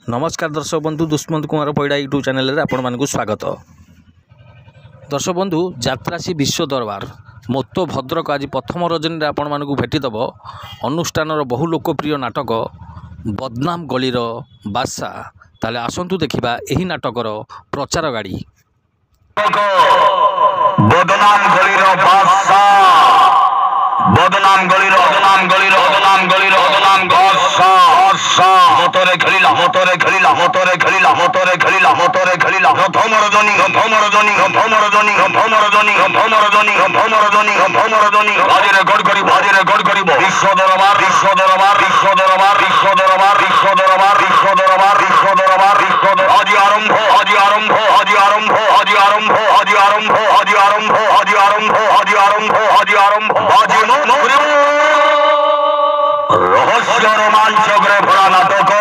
नमस्कार दर्शक बंधु दुष्मंत कुमार पैड़ा यूट्यूब चैनल रे आपण मानकु स्वागत। दर्शक बंधु यात्रासी विश्व दरबार मोतो भद्रक आज प्रथम रजनी आपण मानकु भेटिदेव अनुष्ठान बहु लोकप्रिय नाटक बदनाम गलीर बादशाह। ताले आसंतु देखिबा एही नाटकर प्रचार गाड़ी बदनाम गलीर बादशाह बदनाम गलीर बदनाम गलीर बदनाम गलीर बदनाम बादशाह मोतरे खेलिला मोतरे खेलिला मोतरे खेलिला मोतरे खेलिला मोतरे खेलिला भमरदनी भमरदनी भमरदनी भमरदनी भमरदनी भमरदनी भमरदनी बाजीरे गड़ करी बाजीरे गड़ करी विश्व दरबार विश्व दरबार विश्व दरबार विश्व दरबार विश्व दरबार विश्व दरबार विश्व दरबार विश्व আজি আরম্ভ আজি আরম্ভ আজি আরম্ভ আজি আরম্ভ আজি আরম্ভ আজি আরম্ভ আজি আরম্ভ আজি আরম্ভ আজি আরম্ভ বাজি রহস্য রোমাঞ্চকরে ভরা নাটক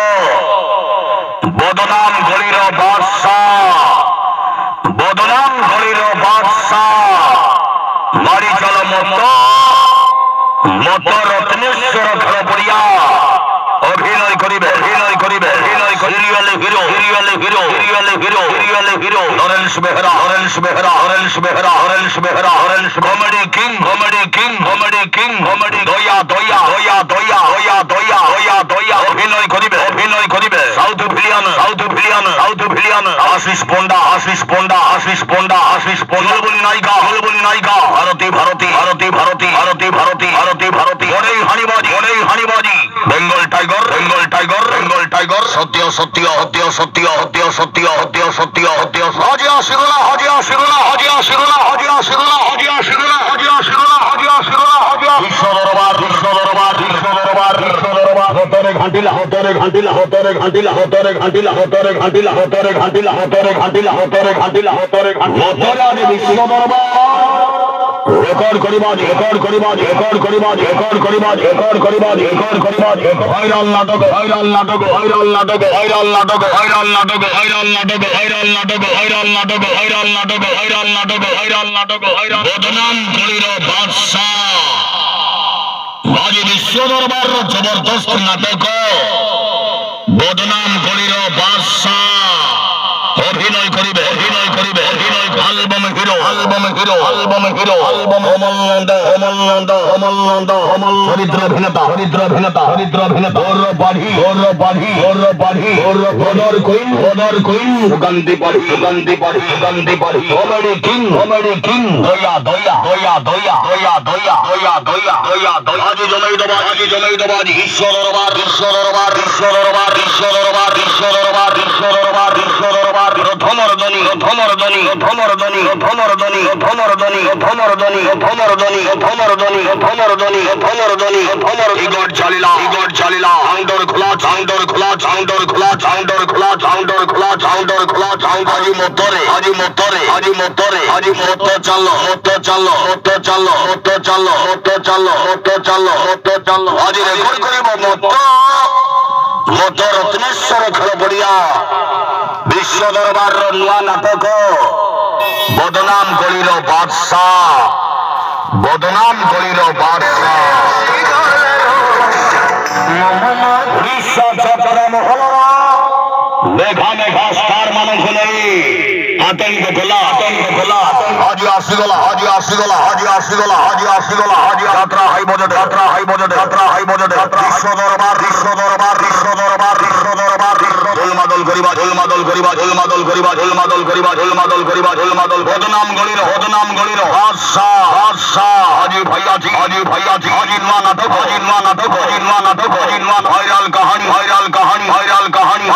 বদনাম গলির বাদশাহ বদনাম গলির বাদশাহ মারি চল মত মত রত্নেশ্বর খেলপড়িয়া অভিনয় করিবে অভিনয় করিবে অভিনয় সিরিয়ালে হিরো সিরিয়ালে হিরো সিরিয়ালে হিরো সিরিয়ালে hero Lawrence Behera Lawrence Behera Lawrence Behera Lawrence Behera Lawrence comedy king comedy king comedy king comedy দয়া দয়া দয়া দয়া দয়া দয়া দয়া দয়া অভিনয় করিবে অভিনয় করিবে south villain south villain south villain Ashish Panda Ashish Panda Ashish Panda Ashish Panda বলি নায়িকা বলি নায়িকা ভারতী ভারতী ভারতী ভারতী ভারতী ভারতী ভারতী ভারতী অনেক হানিবাজি অনেক হানিবাজি Bengal tiger Bengal tiger Bengal tiger সত্য সত্য সত্য সত্য সত্য সত্য সত্য সত্য সত্য হাজিয়া শিরোলা হাজিয়া শিরোলা হাজিয়া শিরোলা হাজিয়া শিরোলা হাজিয়া শিরোলা হাজিয়া শিরোলা হাজিয়া শিরোলা হাজিয়া বিশ্ব দরবার বিশ্ব দরবার বিশ্ব দরবার বিশ্ব দরবার হতরে ঘাটিলা হতরে ঘাটিলা হতরে ঘাটিলা হতরে ঘাটিলা হতরে ঘাটিলা হতরে ঘাটিলা হতরে ঘাটিলা হতরে ঘাটিলা হতরে ঘাটিলা বিশ্ব দরবার রেকর্ড করিবা রেকর্ড করিবা রেকর্ড করিবা রেকর্ড করিবা রেকর্ড করিবা রেকর্ড করিবা ভাইরাল নাটক ভাইরাল নাটক ভাইরাল নাটক ভাইরাল নাটক ভাইরাল নাটক ভাইরাল নাটক ভাইরাল নাটক ভাইরাল নাটক ভাইরাল নাটক ভাইরাল নাটক ভাইরাল নাটক ভাইরাল বদনাম গলির বাদশাহ বাজি বিশ্ব দরবার জবরদস্ত নাটক বদনাম গলির বাদশাহ অভিনয় করিবে অভিনয় করিবে অভিনয় album hero album hero album hero album Amalananda Amalananda Amalananda Amal হরিদ্র অভিনেতা হরিদ্র অভিনেতা হরিদ্র অভিনেতা ওর বাড়ি ওর বাড়ি ওর বাড়ি ওর ওদর কুইন সুগন্ধি বাড়ি সুগন্ধি বাড়ি সুগন্ধি বাড়ি কমেডি কিং দয়া দয়া দয়া দয়া দয়া দয়া দয়া দয়া দয়া দয়া আজি জমাই দেবা আজি জমাই দেবা বিশ্ব দরবার বিশ্ব দরবার বিশ্ব দরবার বিশ্ব দরবার বিশ্ব দরবার বিশ্ব দরবার বিশ্ব দরবার ধমরদনি ধমরদনি ধমরদনি ধমরদনি ধমরদনি ধমরদনি ধমরদনি ধমরদনি ধমরদনি ধমরদনি ধমর ইগড় চালিলা আউন্ডোর খোলা চাউন্ডোর খোলা চাউন্ডোর খোলা চাউন্ডোর খোলা চাউন্ডোর খোলা চাউন্ডোর খোলা চাউন্ড আজি মোটরে আজি মোটরে আজি মোটরে আজি মোটর চালো মোটর চালো মোটর চালো মোটর চালো মোটর চালো মোটর চালো মোটর চালো আজি রেকর্ড করিব মোটর মোটর রত্নেশ্বর খেলপড়িয়া বিশ্ব দরবার নূয়া নাটক বদনাম গলির বাদশাহ বদনাম গলির বাদশাহ উড়িষ্যা চট্টগ্রাম হলরা মেঘা মেঘা স্টার মানুষ নেই আতঙ্ক খোলা হাজি আসিগলা হাজি আসিগলা হাজি আসিগলা হাজি আসিগলা হাজি যাত্রা হাই বজেট যাত্রা হাই বজেট যাত্রা হাই বজেট যাত্রা বিশ্ব দরবার বিশ্ব দরবার বিশ্ব দরবার বিশ্ব দরবার ঢোলমাদল করিবা ঢোলমাদল করিবা ঢোলমাদল করিবা ঢোলমাদল করিবা ঢোলমাদল করিবা ঢোলমাদল বদনাম গলির বাদশাহ বাদশাহ হাজি ভাইয়াজি হাজি ভাইয়াজি হাজি নূয়া নাটক হাজি নূয়া নাটক হাজি নূয়া নাটক হাজি নূয়া ভাইরাল কাহিনী ভাইরাল কাহিনী ভাইরাল কাহিনী